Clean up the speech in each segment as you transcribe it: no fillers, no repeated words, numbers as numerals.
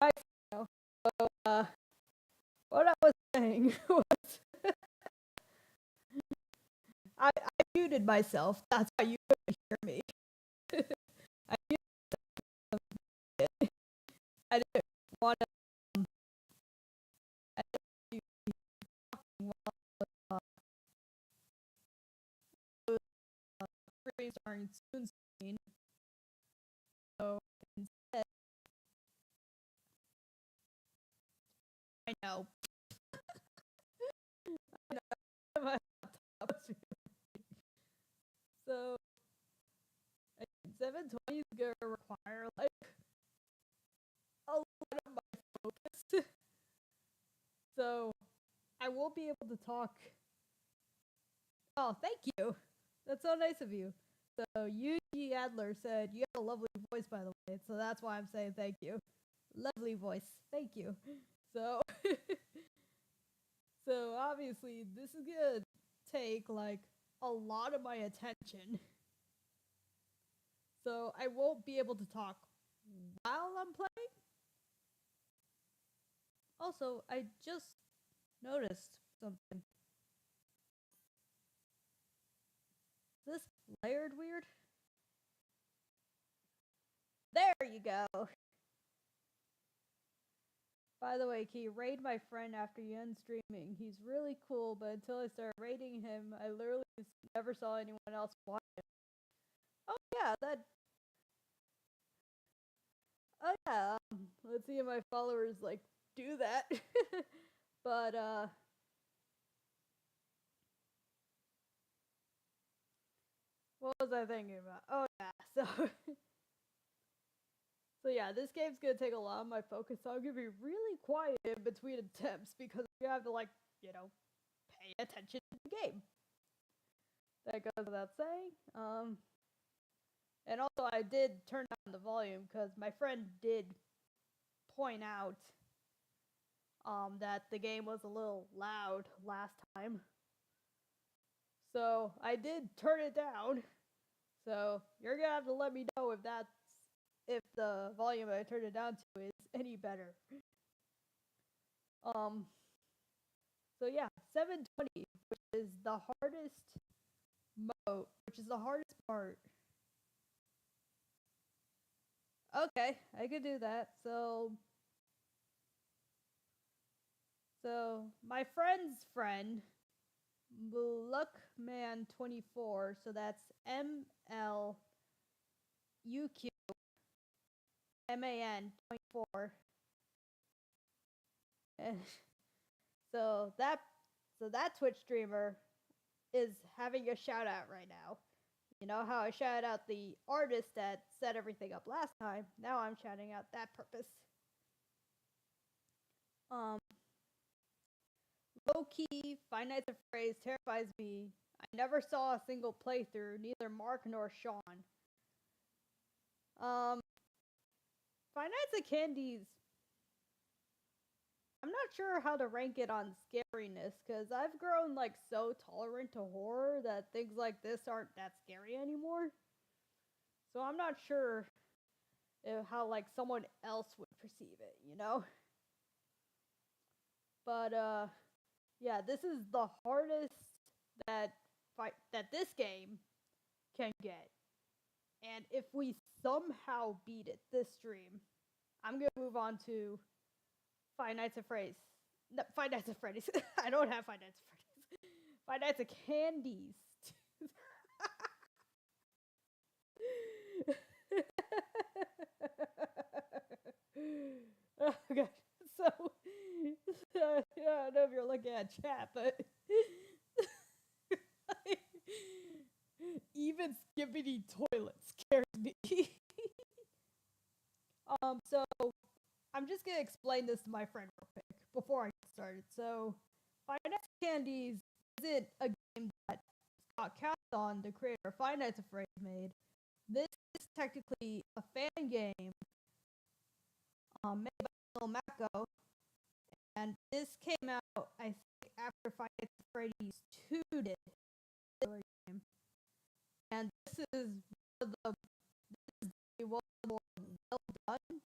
My, so, what I was saying was I muted myself. That's why you couldn't hear me. I muted it. I didn't want to. I didn't be talking while screen starting soon screen. So instead, I know. I know my laptop. So 720 is gonna require like a lot of my focus. So I won't be able to talk. Oh, thank you. That's so nice of you. So Yuji Adler said you have a lovely voice, by the way. So that's why I'm saying thank you. Lovely voice. Thank you. So so obviously this is gonna take like a lot of my attention. So I won't be able to talk while I'm playing. Also, I just noticed something. Is this layered weird? There you go. By the way, Key, raid my friend after you end streaming. He's really cool, but until I started raiding him, I literally never saw anyone else watch it. Oh yeah, that. Oh yeah. Let's see if my followers like do that. But what was I thinking about? Oh yeah, so. So yeah, this game's gonna take a lot of my focus, so I'm gonna be really quiet in between attempts because you have to like, pay attention to the game. That goes without saying. And also I did turn down the volume because my friend did point out that the game was a little loud last time. So I did turn it down. So you're gonna have to let me know if the volume I turned it down to is any better. Um so yeah, 720, which is the hardest mode, which is the hardest part. Okay, I could do that. So my friend's friend, Luckman24, so that's MLUQMAN 24. so that so that Twitch streamer is having a shout out right now. You know how I shouted out the artist that set everything up last time? Now I'm shouting out that purpose. Um, Low key, Five Nights at Freddy's terrifies me. I never saw a single playthrough, neither Mark nor Sean. Um, Five Nights at Candy's. I'm not sure how to rank it on scariness because I've grown like so tolerant to horror that things like this aren't that scary anymore. So I'm not sure how like someone else would perceive it, you know? But yeah, this is the hardest that this game can get. And if we somehow beat it this stream, I'm gonna move on to Five Nights at Freddy's. No, Five Nights at Freddy's. I don't have Five Nights at Freddy's. Five Nights at Candy's. Oh god. So, I don't know if you're looking at chat, but even skibbity toilet scares me. So I'm just gonna explain this to my friend real quick before I get started. So, Five Nights at Candy's isn't a game that Scott Cawthon, the creator of Five Nights at Freddy's, made. This is technically a fan game made by Lil Mako, and this came out, I think, after Five Nights at Freddy's 2 did. And this is one of the definitely one of the more well done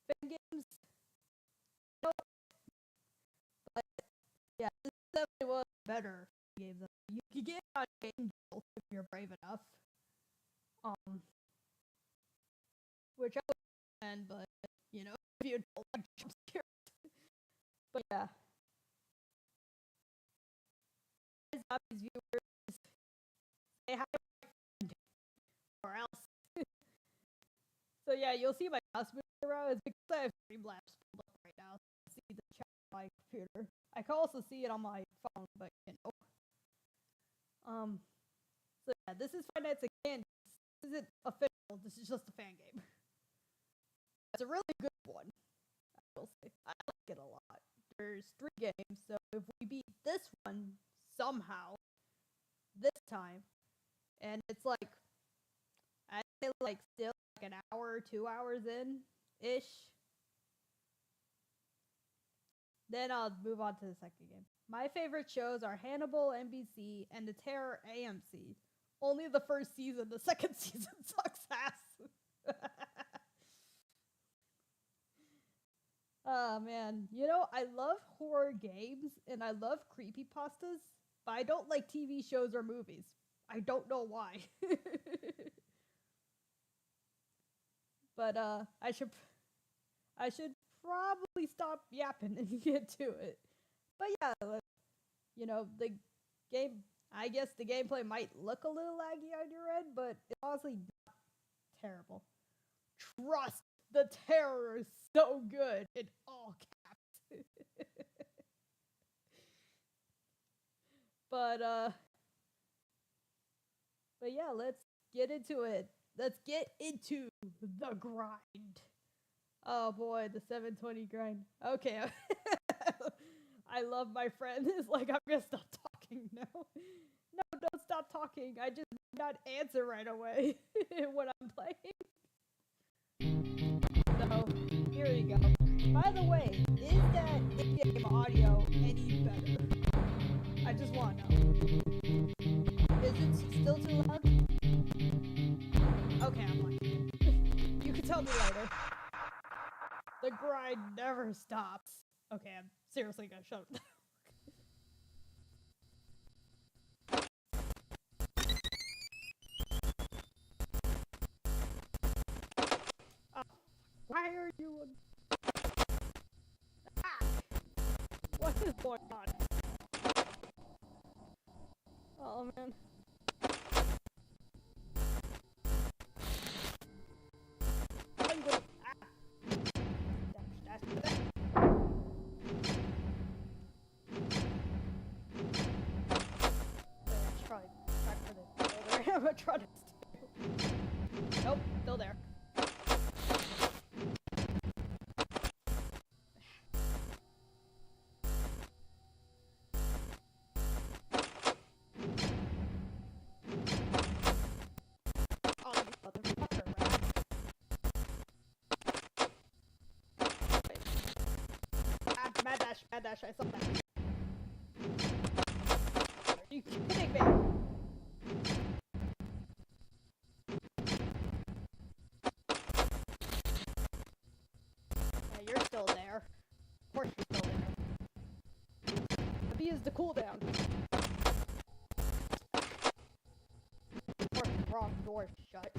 fan games. No, but yeah, this is definitely one of the better games. You can get on Angel if you're brave enough. Which I would recommend, but you know, if you don't like jump scares. But yeah. Zombies viewers, say hi to my friend, or else. So yeah, you'll see my mouse moving around. It's because I have Streamlabs pulled up right now. So see the chat on my computer. I can also see it on my phone, but you know. So yeah, this is Five Nights at Candy's. This isn't official. This is just a fan game. It's a really good one. I will say I like it a lot. There's 3 games, so if we beat this one somehow this time, and it's like I'd say like still like an hour, 2 hours in ish, then I'll move on to the second game. My favorite shows are Hannibal NBC and The Terror AMC. Only the first season. The second season sucks ass. Oh man, you know, I love horror games and I love creepypastas, but I don't like TV shows or movies. I don't know why. But I should probably stop yapping and get to it. But yeah, you know, the game, I guess the gameplay might look a little laggy on your end, but it's honestly not terrible. Trust, the terror is so good in all caps. But yeah, let's get into it. Let's get into the grind. Oh boy, the 720 grind. Okay. I love my friend. It's like, I'm gonna stop talking now. No, don't stop talking. I just not answer right away when I'm playing. So, here you go. By the way, is that in-game audio any better? I just want to know. Is it still too loud? Okay, I'm lucky. You can tell me later. The grind never stops. Okay, I'm seriously gonna shut up. Oh, why are you? Ah! What is going on? Oh man. Animatronics too. Nope, still there. Oh, you motherfucker, rat. Mad dash, I saw that. Are you kidding me? You're still there. Of course you're still there. B is the cooldown. Of course the wrong door shut.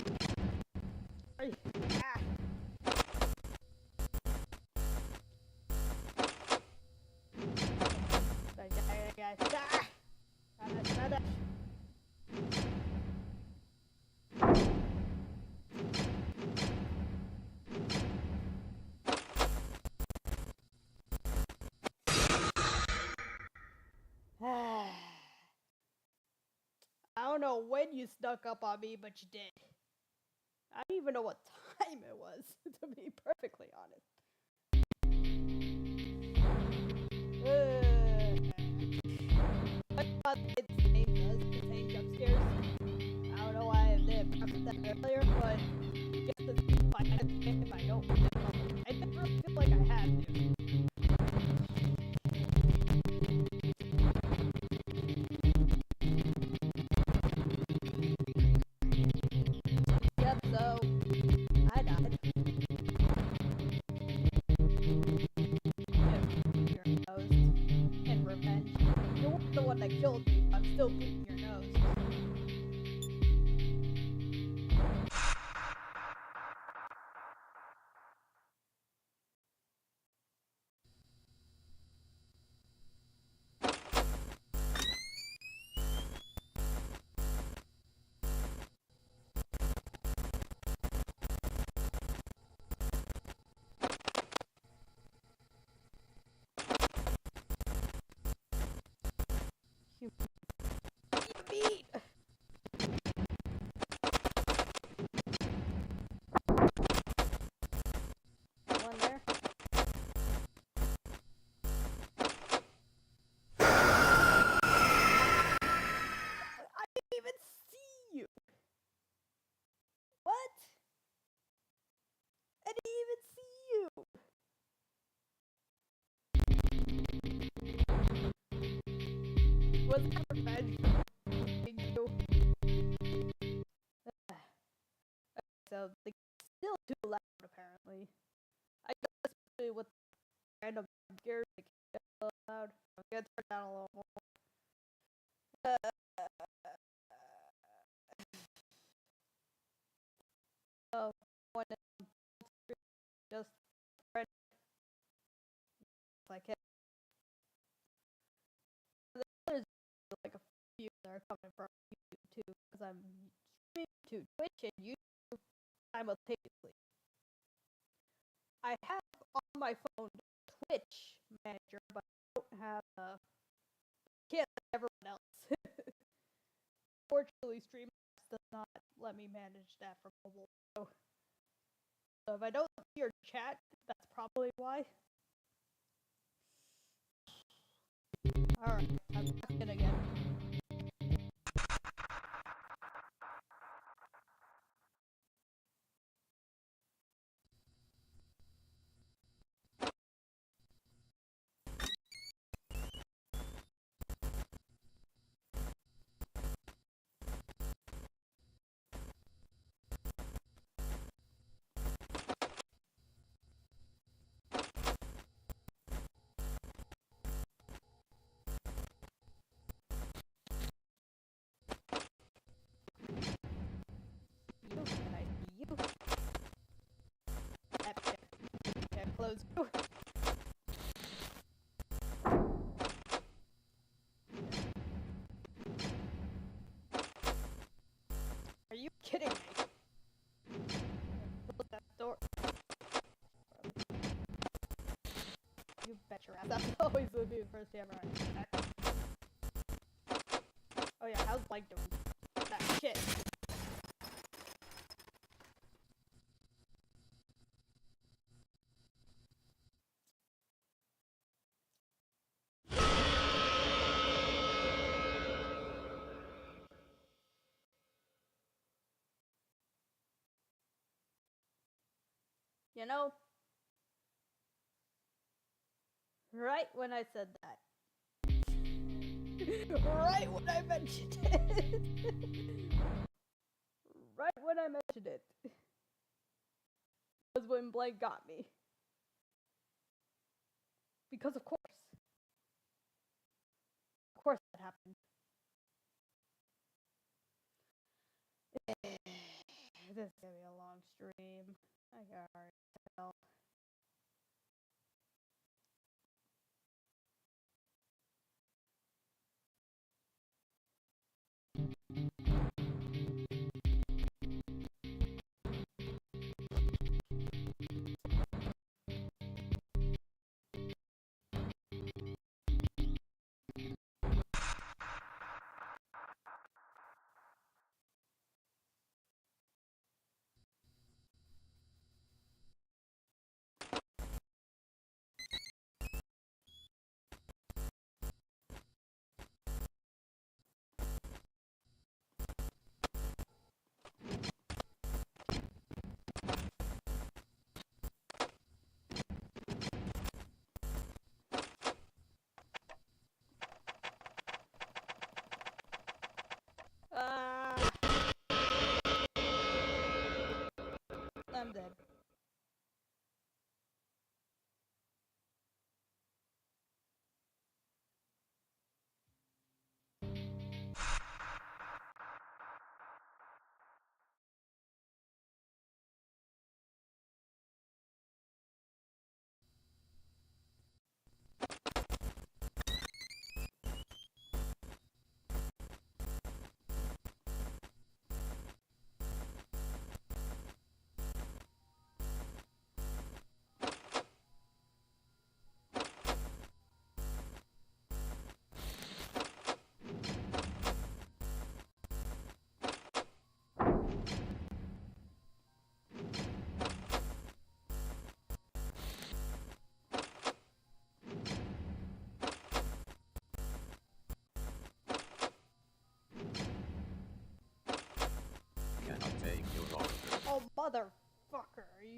Ah! I don't know when you snuck up on me, but you did. I don't even know what time it was, to be perfectly honest. But its name does contain jump scares. I don't know why I didn't preface that earlier, but I guess if I had the game, I don't remember. I never feel like I had to. Yep, so killed me, but I'm still beating your nose. You beat! One there. I didn't even see you! What? I didn't even see you! Was that revenge for beating you? So, the still too loud, apparently. I guess especially with random gears, it can get a little loud. I'm gonna turn down a little more. Oh, one just right like it. There's like a few that are coming from YouTube too, because I'm streaming to Twitch and YouTube simultaneously. I have on my phone Twitch manager, but I don't have can't like everyone else. Fortunately, Streamlabs does not let me manage that from mobile. So if I don't see your chat, that's probably why. Alright, I'm back in again. You, can I see you? Check, close you. Are you kidding me? Close that door. You bet your ass. That's always would be the first thing ever. Oh yeah, how's Blake doing? That shit. You know, right when I said that. Right when I mentioned it. Right when I mentioned it. Was when Blake got me. Because of course. Of course that happened. This is gonna be a long stream. I can already tell.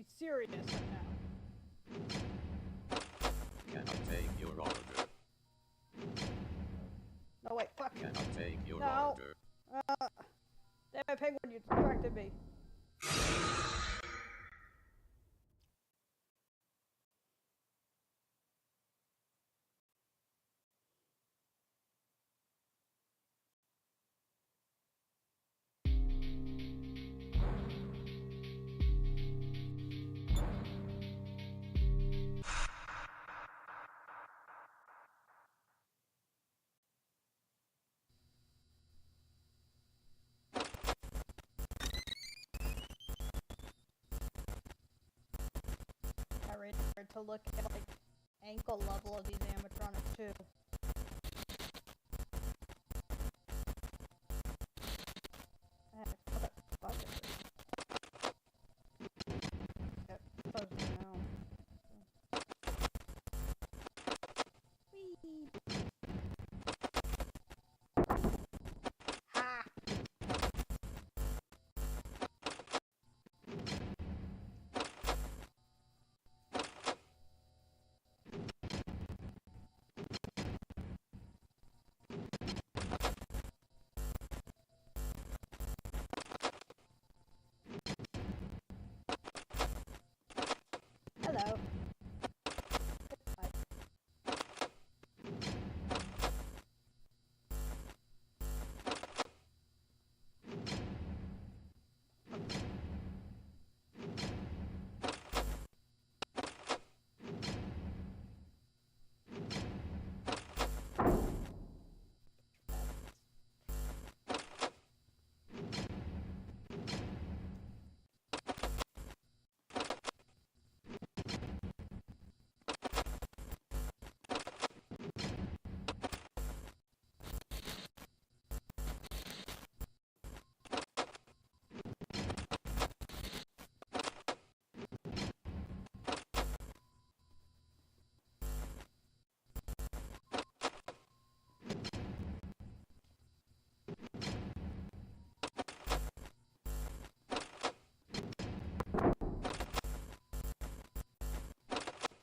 be serious right now. Can I take your order? No, wait, fuck. Can I take your No. order? Damn it, Penguin, you distracted me. I read to look at like ankle level of these animatronics too. Fuck it. Yep, close it now. Whee! Ha! Hello. Goodbye.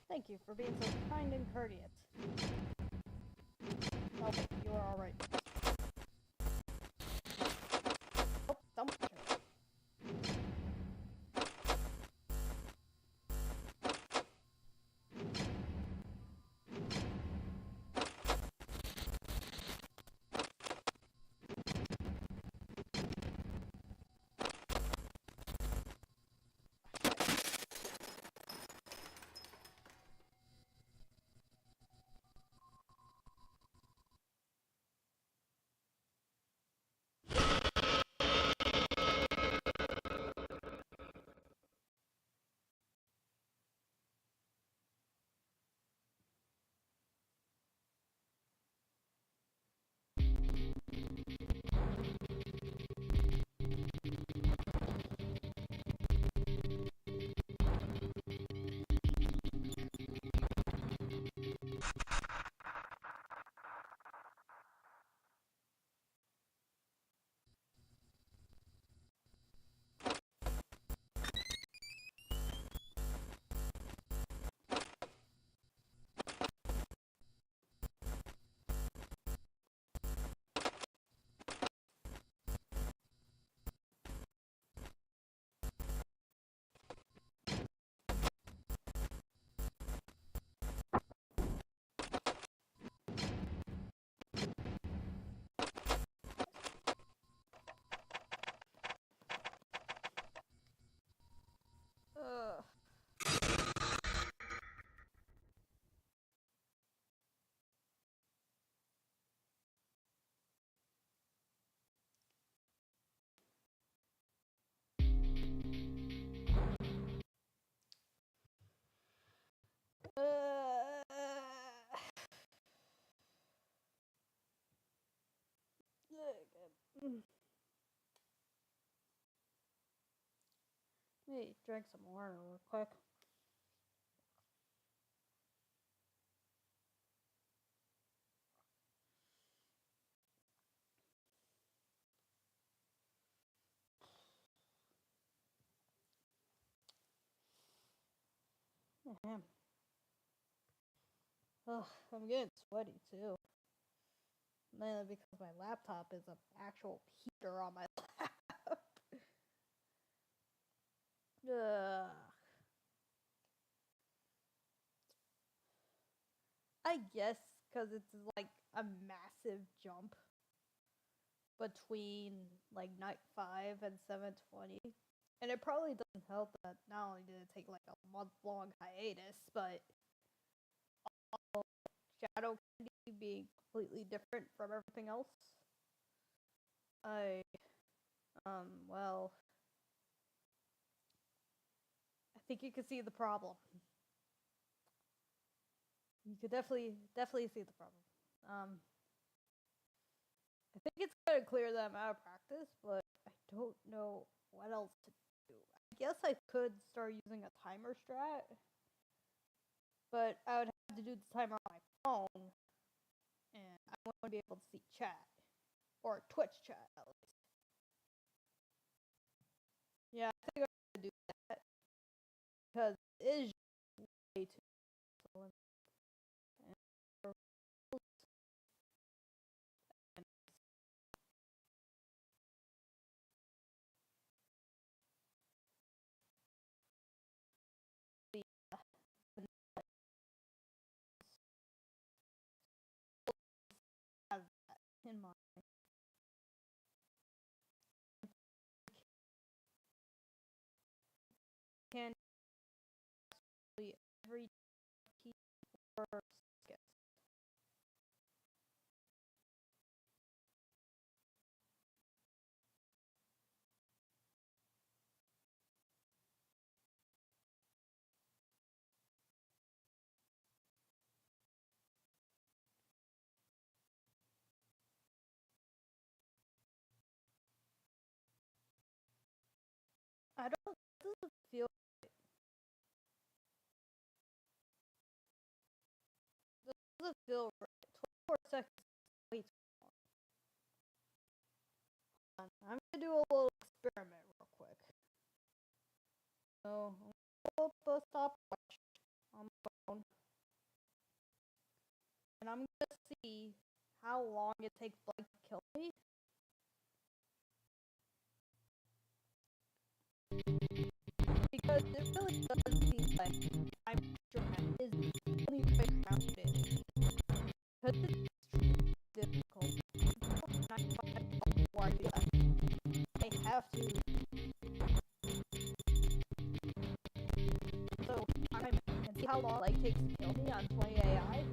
Thank you for being so kind and courteous. Oh, wait, you are alright. Oh, don't push her. Ugh. Let me drink some water real quick. Damn. Ugh, I'm getting sweaty too. Mainly because my laptop is an actual heater on my lap. Ugh. I guess because it's like a massive jump between like night 5 and 7:20. And it probably doesn't help that not only did it take like a month-long hiatus, but Shadow Candy being completely different from everything else. Well, I think you could see the problem. You could definitely see the problem. I think it's gonna clear them out of practice, but I don't know what else to do. I guess I could start using a timer strat, but I would have to do the timer on my phone, and I wouldn't be able to see chat or Twitch chat at least. Yeah, I think I'm gonna do that because it is way too slow. Have that in mind. Can every key or skip. I don't. This doesn't feel. This doesn't feel right. 24 seconds. Wait. I'm gonna do a little experiment real quick. So I'm gonna pull up a stopwatch on my phone, and I'm gonna see how long it takes Blank to kill me. Because it really does seem like I'm sure that is the only way around it. Because it's extremely difficult. Before I do that, I have to. So I'm and see how long it takes to kill me on 20 AI.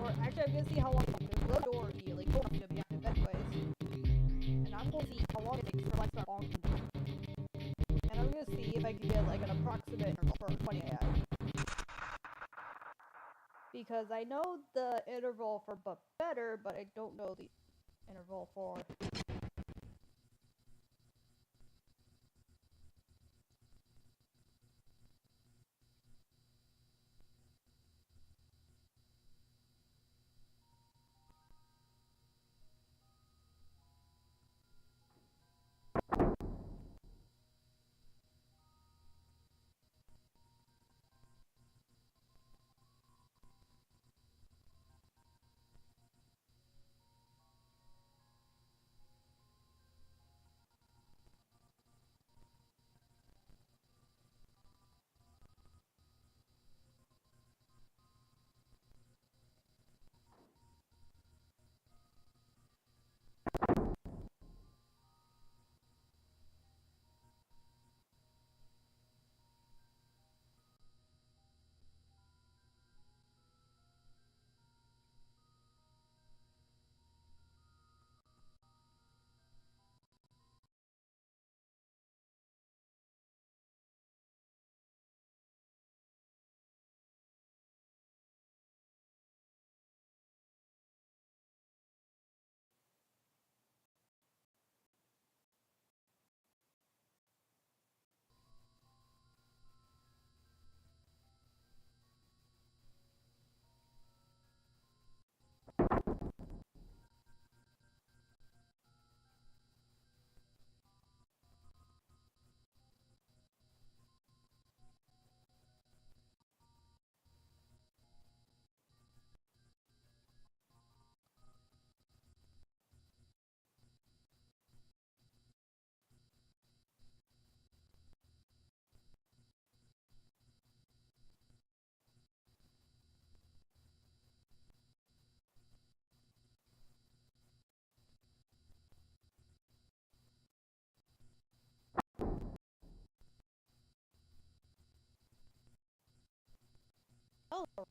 Or actually, I'm gonna see how long it takes to load or immediately go up to be active anyways. And I'm gonna see how long it takes for lights to start on. And I'm gonna see if I can get like an approximate interval for 20 AI. Because I know the interval for but better, but I don't know the interval for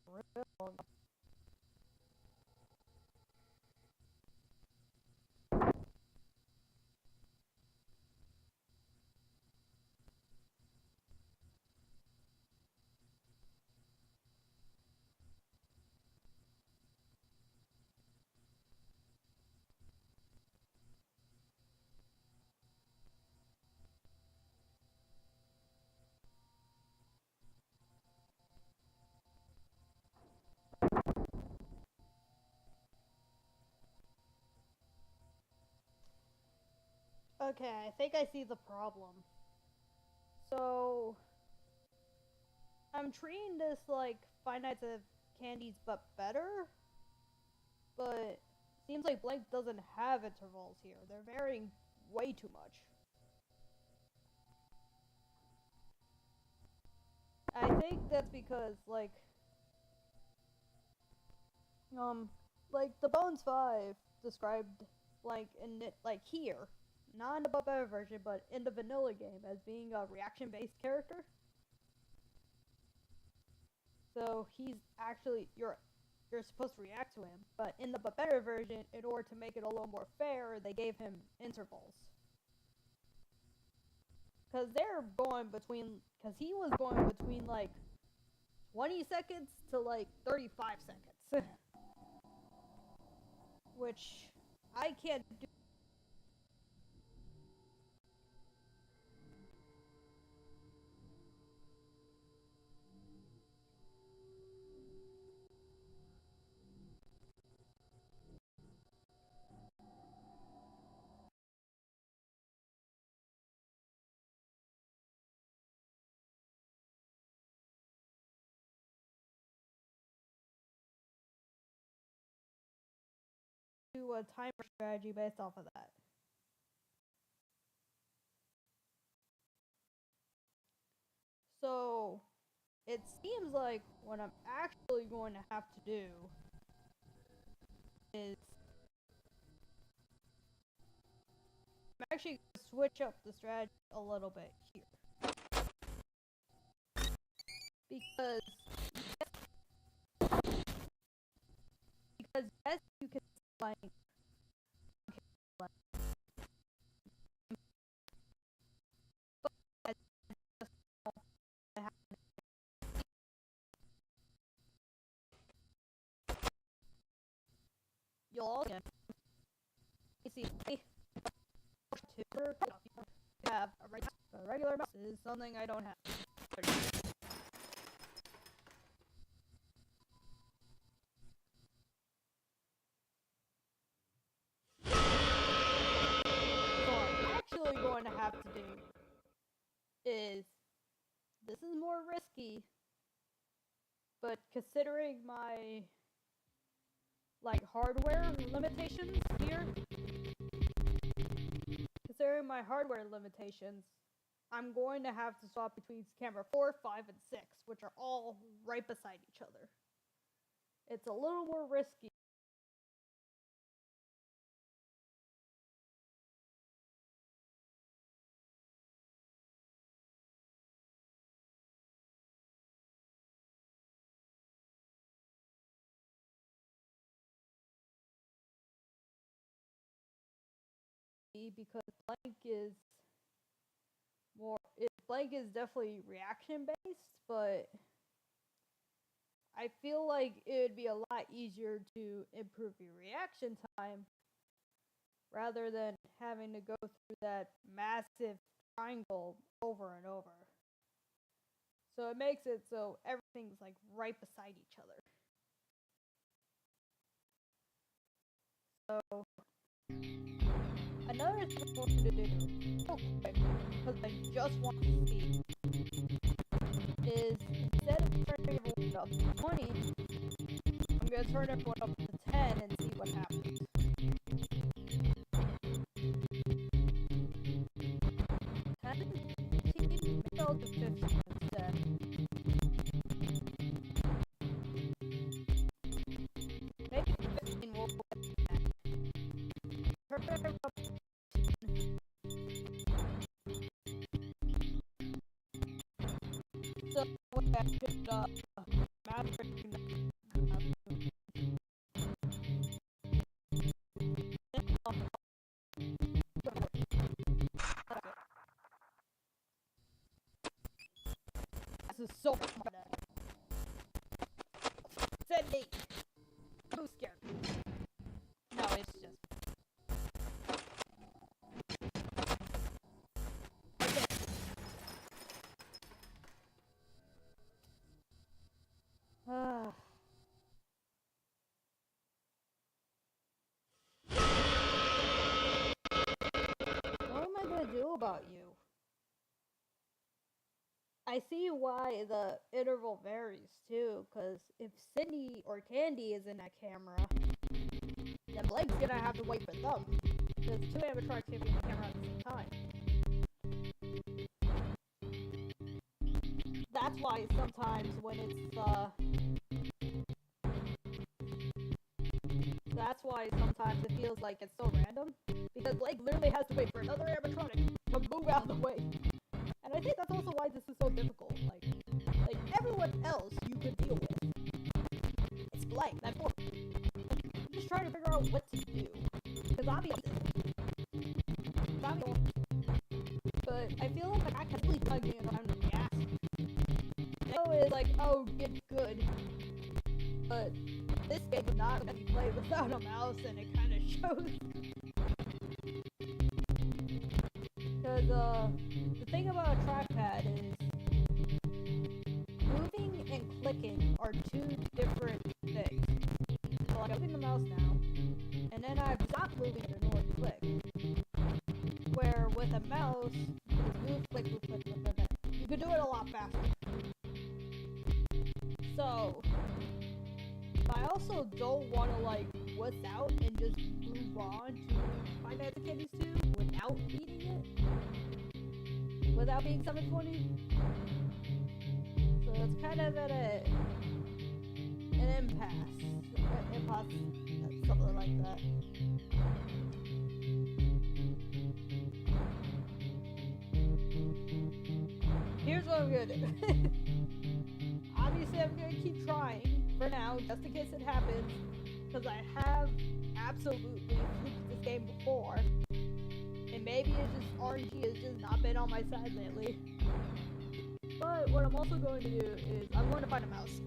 for real. Okay, I think I see the problem. So, I'm treating this like Five Nights at Candy's but better, but seems like Blank doesn't have intervals here. They're varying way too much. I think that's because like the Bones 5 described Blank in it, like here, not in the but better version, but in the vanilla game as being a reaction-based character. So he's actually you're supposed to react to him, but in the but better version, in order to make it a little more fair, they gave him intervals. Cause he was going between like 20 seconds to like 35 seconds, which I can't do. A timer strategy based off of that. So it seems like what I'm actually going to have to do is I'm actually going to switch up the strategy a little bit here. Because yes, you can like you'll also see have a regular mouse is something I don't have. So what I'm actually going to have to do is this is more risky, but considering my like hardware limitations here, I'm going to have to swap between camera 4, 5, and 6, which are all right beside each other. It's a little more risky. Because Blank is definitely reaction based, but I feel like it would be a lot easier to improve your reaction time rather than having to go through that massive triangle over and over. So it makes it so everything's like right beside each other. So another thing I'm going to do real quick, because I just want to see, is instead of turning everyone up to 20, I'm going to turn everyone up to 10 and see what happens. 10, 15, maybe I'll do 15 instead. Maybe 15 will turn everyone up to 15. So what I should Maverick this is so fun. Cindy! I'm scared. No, it's just... Okay. What am I gonna do about you? I see why the interval varies too, because if Sydney or Candy is in that camera, then Blake's gonna have to wait for them. Because two animatronics can't be in the camera at the same time. That's why sometimes when it's that's why sometimes it feels like it's so random. Because Blake literally has to wait for another animatronic to move out of the way. And I think that's also why this is so difficult. Like everyone else you could deal with. It's Blake. That's what I'm just trying to figure out what to do. Because obviously, but I feel like I can really plug in around the gas. I know it's like, oh, get good. But this game is not going to be played without a mouse, and it kind of shows. Because, the thing about a trackpad is moving and clicking are two different things. So, like, I'm moving the mouse now, and then I've stopped moving it in order to click. Where with a mouse, you can just move, click, move, click, move, click. You can do it a lot faster. So, I also don't want to, like, wuss out and just move on to Five Nights at Candy's 2 without beating it. Without being 720. So it's kind of at an impasse. Something like that. Here's what I'm gonna do. Obviously, I'm gonna keep trying for now, just in case it happens, because I have absolutely flipped this game before, and maybe it's just RNG has just not been on my side lately. But what I'm also going to do is I'm going to find a mouse.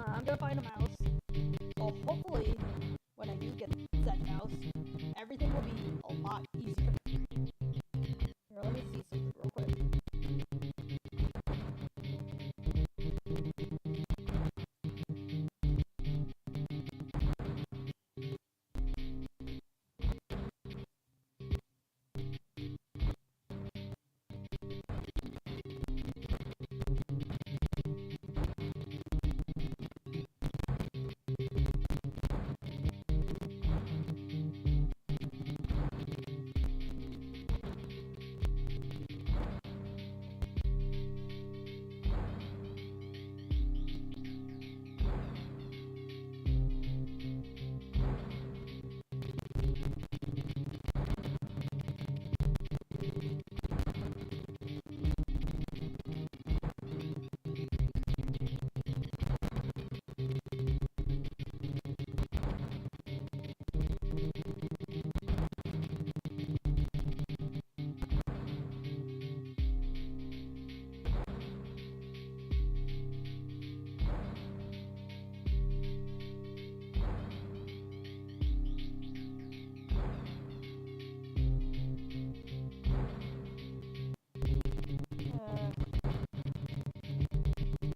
I'm gonna find a mouse. So hopefully, when I do get that mouse, everything will be a lot easier. Here, let me see something real quick.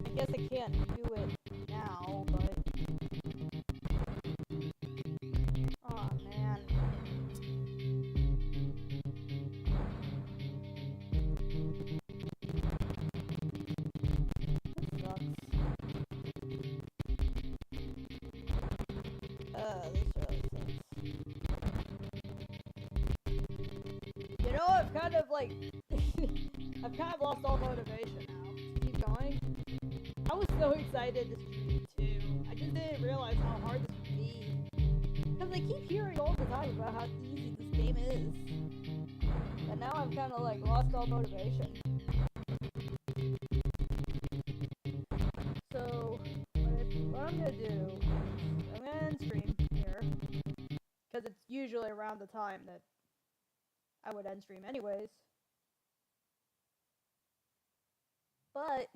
I guess I can't do it now, but... Aw, man. This sucks. This really sucks. You know, I've kind of, like... I've kind of lost all motivation now to keep going. I was so excited to stream too. I just didn't realize how hard this would be. Because I keep hearing all the time about how easy this game is. And now I've kind of like lost all motivation. So, what I'm going to do is I'm going to end stream here. Because it's usually around the time that I would end stream anyways. But,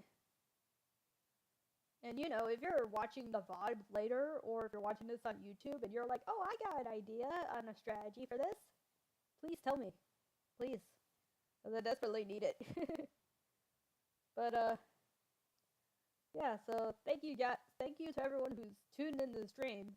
and you know, if you're watching the VOD later, or if you're watching this on YouTube and you're like, oh, I got an idea on a strategy for this, please tell me. Please. Because I desperately need it. But, yeah, so thank you to everyone who's tuned in to the stream.